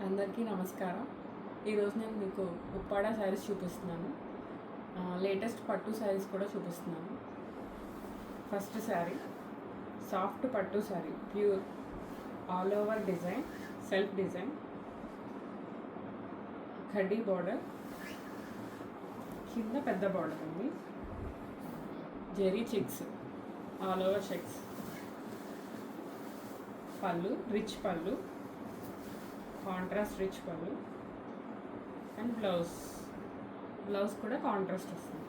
అందరికీ నమస్కారం. ఈరోజు నేను మీకు ఉప్పాడ శారీస్ చూపిస్తున్నాను. లేటెస్ట్ పట్టు శారీస్ కూడా చూపిస్తున్నాను. ఫస్ట్ శారీ సాఫ్ట్ పట్టు sari, pure all over design, self design, ఖడ్డీ బార్డర్, కింద పెద్ద బార్డర్ ఉంది, zari checks, all over checks, పళ్ళు రిచ్ పళ్ళు, కాంట్రాస్ట్ రిచ్ పళ్ళు అండ్ బ్లౌజ్ కూడా కాంట్రాస్ట్ వస్తుంది.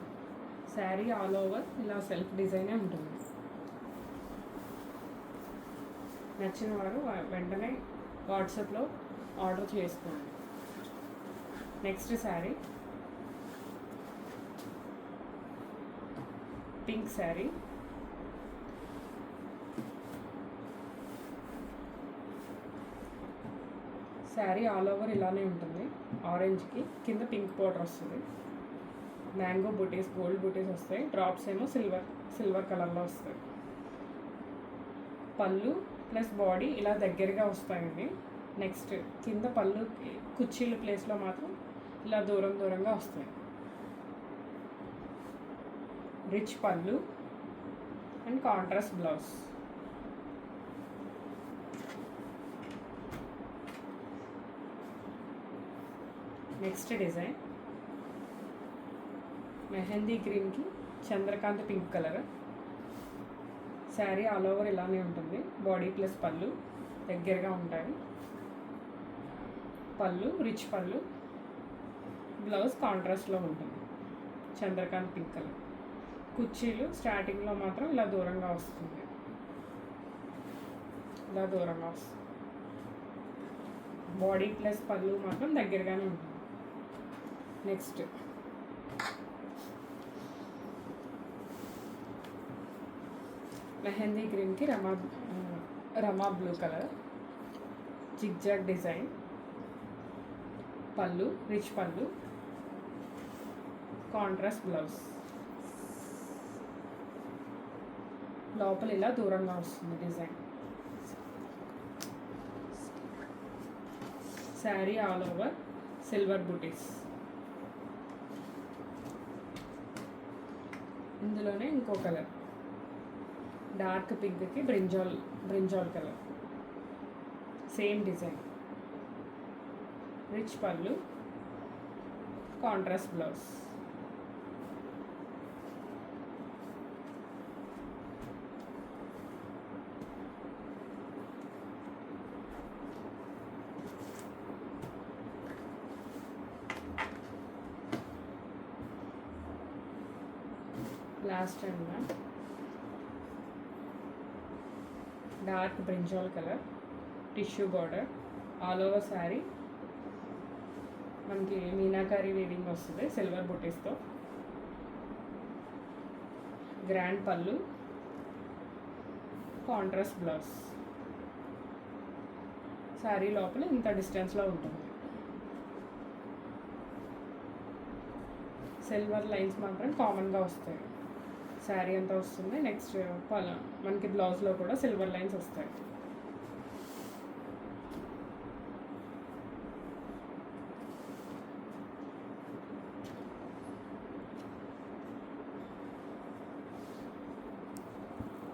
శారీ ఆల్ ఓవర్ ఇలా సెల్ఫ్ డిజైనే ఉంటుంది. నచ్చిన వారు వెంటనే వాట్సాప్లో ఆర్డర్ చేసుకోండి. Next sari pink sari, sari all over ఇలానే ఉంటుంది. ఆరెంజ్కి కింద పింక్ పౌడర్ వస్తుంది, మ్యాంగో బూటీస్, గోల్డ్ బూటీస్ వస్తాయి, డ్రాప్స్ ఏమో సిల్వర్ కలర్లో వస్తాయి. పళ్ళు ప్లస్ బాడీ ఇలా దగ్గరగా వస్తాయండి. నెక్స్ట్ కింద పళ్ళు కుర్చీల ప్లేస్లో మాత్రం ఇలా దూరంగా వస్తాయి. రిచ్ పళ్ళు and contrast blouse. Next design mehndi గ్రీన్కి Chandrakant pink colour. Sari all over ఇలానే ఉంటుంది. బాడీ ప్లస్ పళ్ళు దగ్గరగా ఉంటాయి. పళ్ళు రిచ్ పళ్ళు, బ్లౌజ్ కాంట్రాస్ట్లో ఉంటుంది, చంద్రకాంత్ పింక్ కలర్. కుర్చీలు స్టార్టింగ్లో మాత్రం ఇలా దూరంగా వస్తుంది, ఇలా దూరంగా వస్తుంది. బాడీ ప్లస్ పళ్ళు మాత్రం దగ్గరగానే ఉంటుంది. నెక్స్ట్ మెహందీ గ్రీన్కి Rama blue colour, zigzag design, pallu rich పళ్ళు, కాంట్రాస్ట్ బ్లౌజ్. లోపల ఇలా దూరంగా వస్తుంది design. Sari all over silver butis. ఇందులోనే ఇంకో కలర్ డార్క్ పింక్కి brinjal colour, same design, rich పళ్ళు, contrast blouse. Last and dark brinjal colour, tissue border, all over sari మనకి మీనాకారి వీవింగ్ వస్తుంది సిల్వర్ బుటీస్తో. Grand pallu, contrast blouse. Sari లోపల ఇంత డిస్టెన్స్లో ఉంటుంది. సిల్వర్ లైన్స్ మాత్రం కామన్గా వస్తాయి. శారీ అంతా వస్తుంది. నెక్స్ట్ మనకి బ్లౌజ్లో కూడా సిల్వర్ లైన్స్ వస్తాయి.